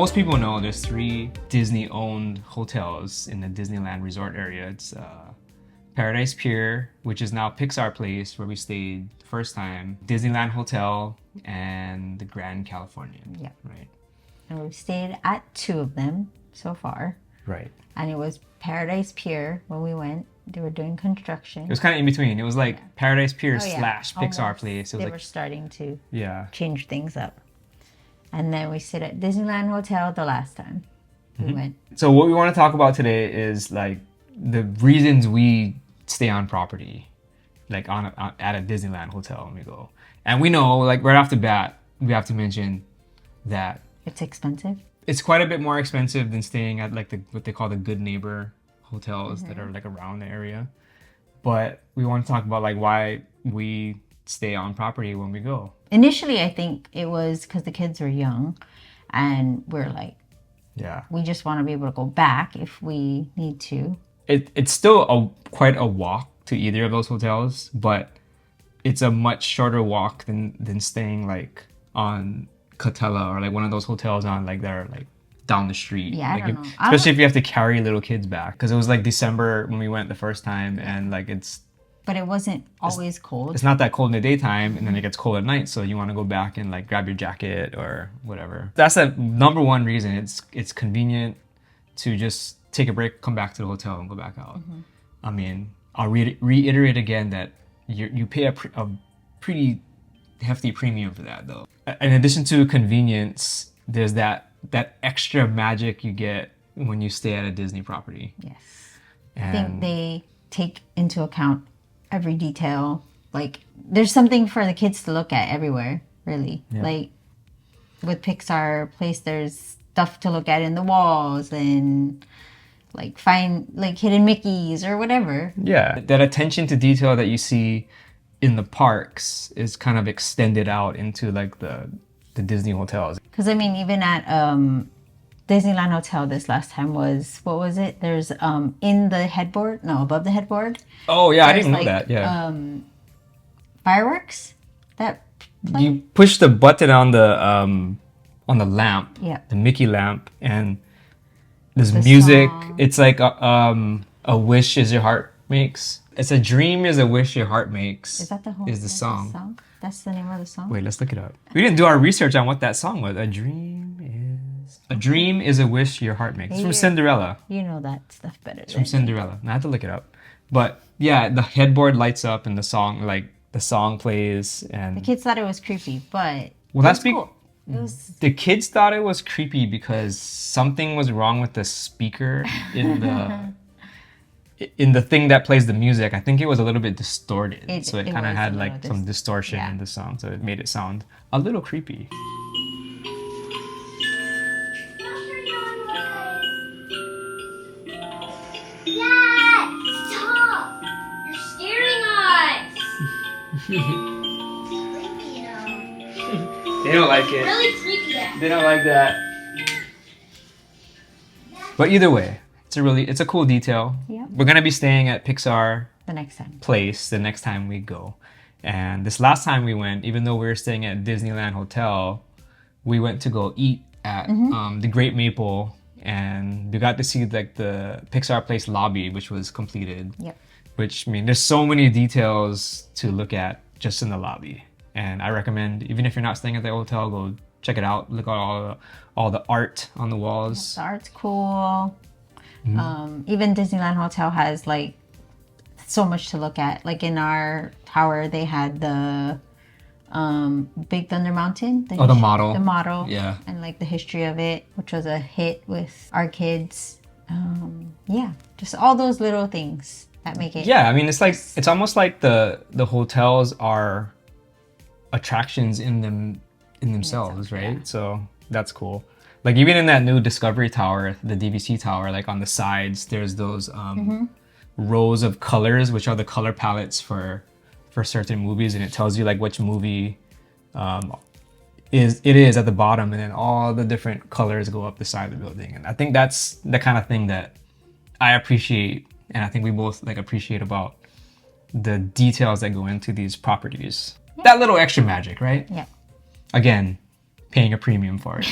most people know there's 3 Disney-owned hotels in the Disneyland resort area. It's Paradise Pier, which is now Pixar Place, where we stayed the first time, Disneyland Hotel, and the Grand Californian. Yeah. Right. And we've stayed at 2 of them so far. Right. And it was Paradise Pier when we went. They were doing construction. It was kind of in between. It was like Paradise Pier / yeah. Pixar Almost. Place. It was They like, were starting to yeah. change things up. And then we stayed at Disneyland Hotel the last time we went. So what we want to talk about today is like the reasons we stay on property, like at a Disneyland hotel when we go. And we know, like right off the bat, we have to mention that It's expensive. it's quite a bit more expensive than staying at like what they call the good neighbor hotels that are like around the area. But we want to talk about like why we stay on property when we go. Initially, I think it was because the kids were young and we're like, Yeah. we just want to be able to go back if we need to. It's still quite a walk to either of those hotels, but it's a much shorter walk than staying like on Catella or like one of those hotels on like that are like down the street. Yeah, I like don't know. especially if you have to carry little kids back, because it was like December when we went the first time, and like But it wasn't always cold. it's not that cold in the daytime, and then it gets cold at night, so you want to go back and like grab your jacket or whatever. That's the number one reason. It's convenient to just take a break, come back to the hotel, and go back out. I mean, I'll reiterate again that you pay a pretty hefty premium for that, though. In addition to convenience, there's that extra magic you get when you stay at a Disney property. Yes. And I think they take into account every detail. Like, there's something for the kids to look at everywhere, really. Yeah. Like, with Pixar Place, there's stuff to look at in the walls and like find like hidden Mickeys or whatever. yeah, that attention to detail that you see in the parks is kind of extended out into like the Disney hotels. Because I mean, even at Disneyland Hotel this last time was, what was it? There's in the headboard, no, above the headboard, Oh yeah, I there's didn't know like, that. Yeah, fireworks that play. you push the button on the lamp, Yeah. the Mickey lamp, and there's The music. song. It's like a wish is your heart makes. It's a dream is a wish your heart makes. Is that the whole? Is the that's song? That's the name of the song. Wait, let's look it up. We didn't do our research on what that song was. A dream is a wish your heart makes. It's from Yeah. Cinderella. You know that stuff better. From Cinderella. I had to look it up. But yeah, the headboard lights up and the song plays, and The kids thought it was creepy, but well, that's it was the kids thought it was creepy because something was wrong with the speaker in the thing that plays the music. I think it was a little bit distorted, so it it kind of was had a like little some distortion yeah. in the sound, so it made it sound a little creepy. Dad, stop! You're scaring us. Creepy, you know. They don't like it. Really creepy. Dad. They don't like that. But either way, it's a cool detail. Yeah. We're gonna be staying at Pixar the next time. Place the next time we go. And this last time we went, even though we were staying at Disneyland Hotel, we went to go eat at the Great Maple, and we got to see like the Pixar Place lobby, which was completed. Yep. Which, I mean, there's so many details to look at just in the lobby. And I recommend, even if you're not staying at the hotel, go check it out. Look at all the art on the walls. The art's cool. Even Disneyland Hotel has like so much to look at. Like in our tower, they had the Big Thunder Mountain. Oh, the model. The model. Yeah. And like the history of it, which was a hit with our kids. Yeah, just all those little things that make it. Yeah, I mean, it's almost like the hotels are attractions in themselves, right? yeah. So that's cool. Like even in that new Discovery Tower, the DVC Tower, like on the sides, there's those rows of colors, which are the color palettes for certain movies, and it tells you like which movie it is at the bottom, and then all the different colors go up the side of the building. And I think that's the kind of thing that I appreciate, and I think we both like appreciate about the details that go into these properties. That little extra magic, right? Yeah. Again, paying a premium for it.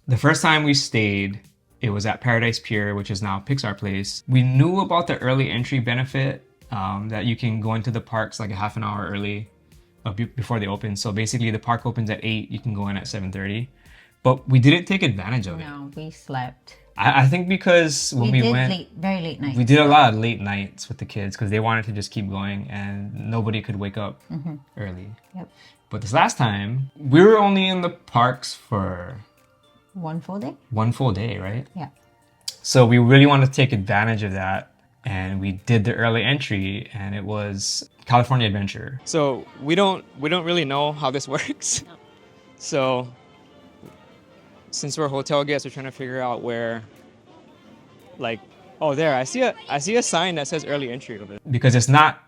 The first time we stayed, it was at Paradise Pier, which is now Pixar Place. We knew about the early entry benefit, that you can go into the parks like a half an hour early before they open. So basically the park opens at 8, you can go in at 7:30. But we didn't take advantage of it. No, we slept. I think because when we did went, very late nights. we did a lot of late nights with the kids because they wanted to just keep going and nobody could wake up early. Yep. But this last time, we were only in the parks for One full day? one full day, right? Yeah. So we really wanted to take advantage of that, and we did the early entry, and it was California Adventure. So we don't really know how this works. No. So since we're hotel guests, we're trying to figure out where, like, oh, there, I see a sign that says early entry over there. Because it's not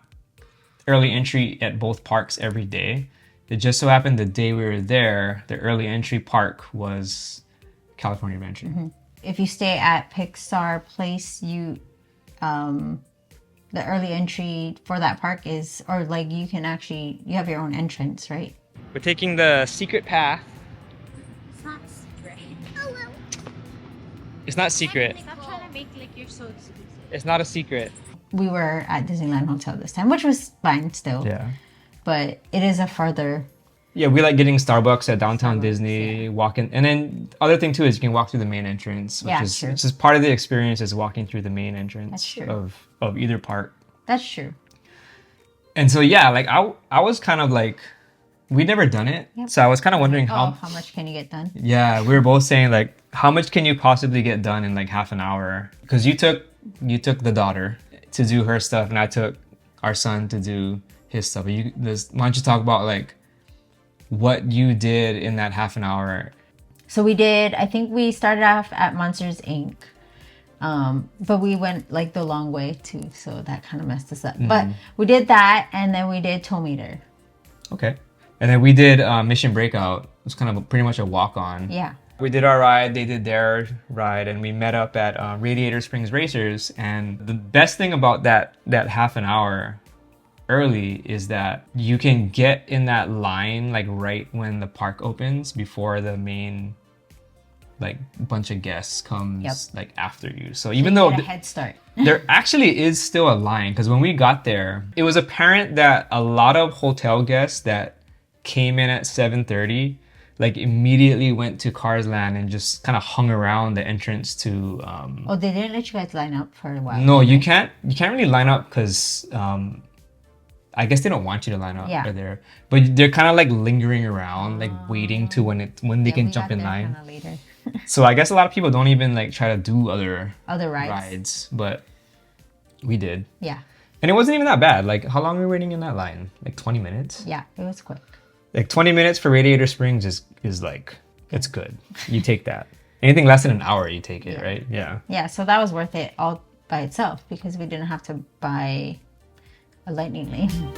early entry at both parks every day. It just so happened the day we were there, the early entry park was California Adventure. If you stay at Pixar Place, you the early entry for that park is, or like you can actually, you have your own entrance, right? We're taking the secret path. It's not secret. Hello. It's not secret. Stop trying to make like you're so exclusive. It's not a secret. We were at Disneyland Hotel this time, which was fine still. Yeah. But it is a further. Yeah, we like getting Starbucks at downtown Disney, walking, and then other thing too is you can walk through the main entrance, which Yeah, is true. it's just part of the experience is walking through the main entrance That's true. of either park. That's true. And so yeah, like I was kind of like, we'd never done it, Yep. so I was kind of wondering How much can you get done? Yeah, we were both saying like, how much can you possibly get done in like half an hour? Because you took the daughter to do her stuff, and I took our son to do his stuff. Why don't you talk about like what you did in that half an hour? So we did, I think we started off at Monsters Inc. But we went like the long way too, so that kind of messed us up. But we did that, and then we did Tow Meter. Okay. And then we did Mission Breakout. It was kind of pretty much a walk-on. Yeah. We did our ride, they did their ride, and we met up at Radiator Springs Racers. And the best thing about that half an hour early is that you can get in that line like right when the park opens before the main like bunch of guests comes like after you. So even though Get a head start. there actually is still a line, because when we got there, it was apparent that a lot of hotel guests that came in at 7:30 like immediately went to Cars Land and just kind of hung around the entrance to Oh, they didn't let you guys line up for a while. no, you can't really line up because I guess they don't want you to line up Yeah. there, but they're kind of like lingering around, like waiting to when they can We jump got in there line. kinda later. So I guess a lot of people don't even like try to do other Other rides. rides, but we did, Yeah. and it wasn't even that bad. Like, how long were we waiting in that line? Like 20 minutes. Yeah, it was quick. Like 20 minutes for Radiator Springs is like, it's good. You take that. Anything less than an hour, you take it, right? Yeah. Yeah, so that was worth it all by itself because we didn't have to buy a lightning lane.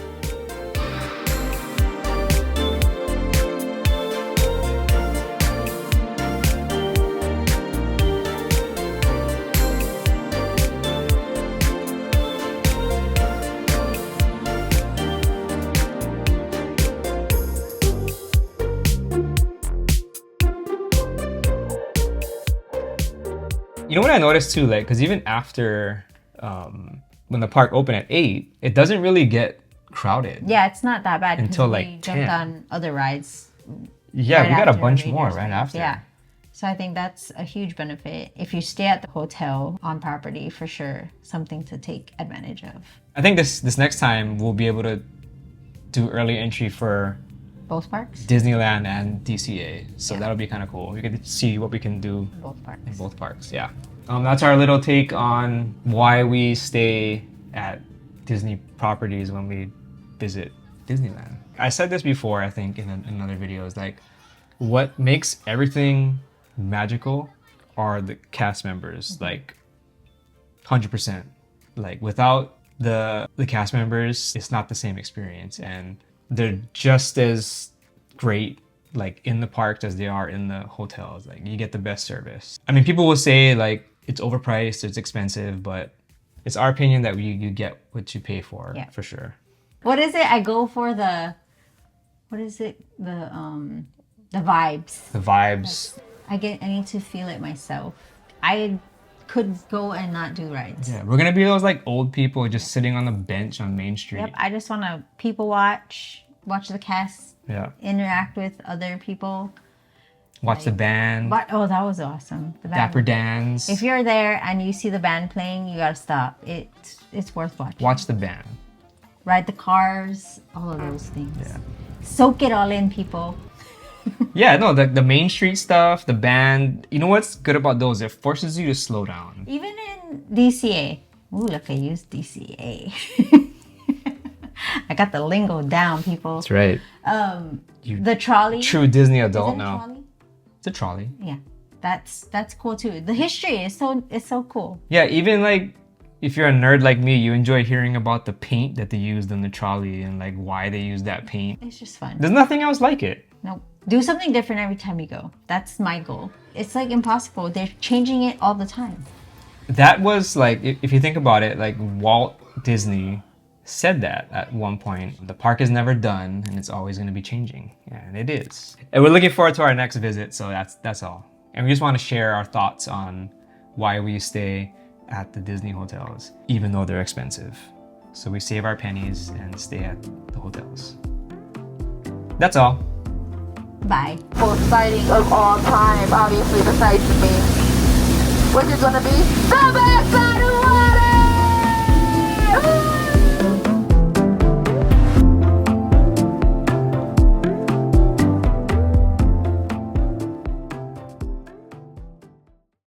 You know what I noticed too, like, because even after when the park opened at 8, it doesn't really get crowded. Yeah, it's not that bad 'cause Until, we like, jumped 10. on other rides. Yeah, right we got a after bunch Radiator more right Springs. after. Yeah. So I think that's a huge benefit. If you stay at the hotel on property, for sure, something to take advantage of. I think this next time we'll be able to do early entry for Both parks? Disneyland and DCA. So that'll be kind of cool. We get to see what we can do Both parks. in both parks. Yeah. That's our little take on why we stay at Disney properties when we visit Disneyland. I said this before, I think, in another video, is like, what makes everything magical are the cast members, like 100%. Like, without the cast members, it's not the same experience, and they're just as great like in the parks as they are in the hotels. Like, you get the best service. I mean, people will say like it's overpriced, it's expensive, but it's our opinion that you get what you pay for, Yeah. for sure. What is it? I go for what is it? The vibes. The vibes. I need to feel it myself. I could go and not do rides. Yeah, we're gonna be those like old people just sitting on the bench on Main Street. Yep, I just want to people watch the cast, Yeah. interact with other people. Watch the band. But oh, that was awesome. The band. Dapper Dans. If you're there and you see the band playing, you gotta stop. It's worth watching. Watch the band. Ride the cars, all of those things. Yeah. Soak it all in, people. Yeah, no, the Main Street stuff, the band. You know what's good about those? It forces you to slow down. Even in DCA. Ooh, look, I used DCA. I got the lingo down, people. That's right. The trolley. True Disney Is adult it a now. trolley? It's a trolley. Yeah, that's cool too. The history is so cool. Yeah, even like if you're a nerd like me, you enjoy hearing about the paint that they used in the trolley and like why they used that paint. It's just fun. There's nothing else like it. Nope. Do something different every time you go. That's my goal. It's like impossible. They're changing it all the time. That was like, if you think about it, like Walt Disney said that at one point. The park is never done and it's always going to be changing. Yeah, and it is. And we're looking forward to our next visit, so that's all. And we just want to share our thoughts on why we stay at the Disney hotels, even though they're expensive. So we save our pennies and stay at the hotels. That's all. Bye. Most sighting of all time, obviously besides me, which is gonna be the best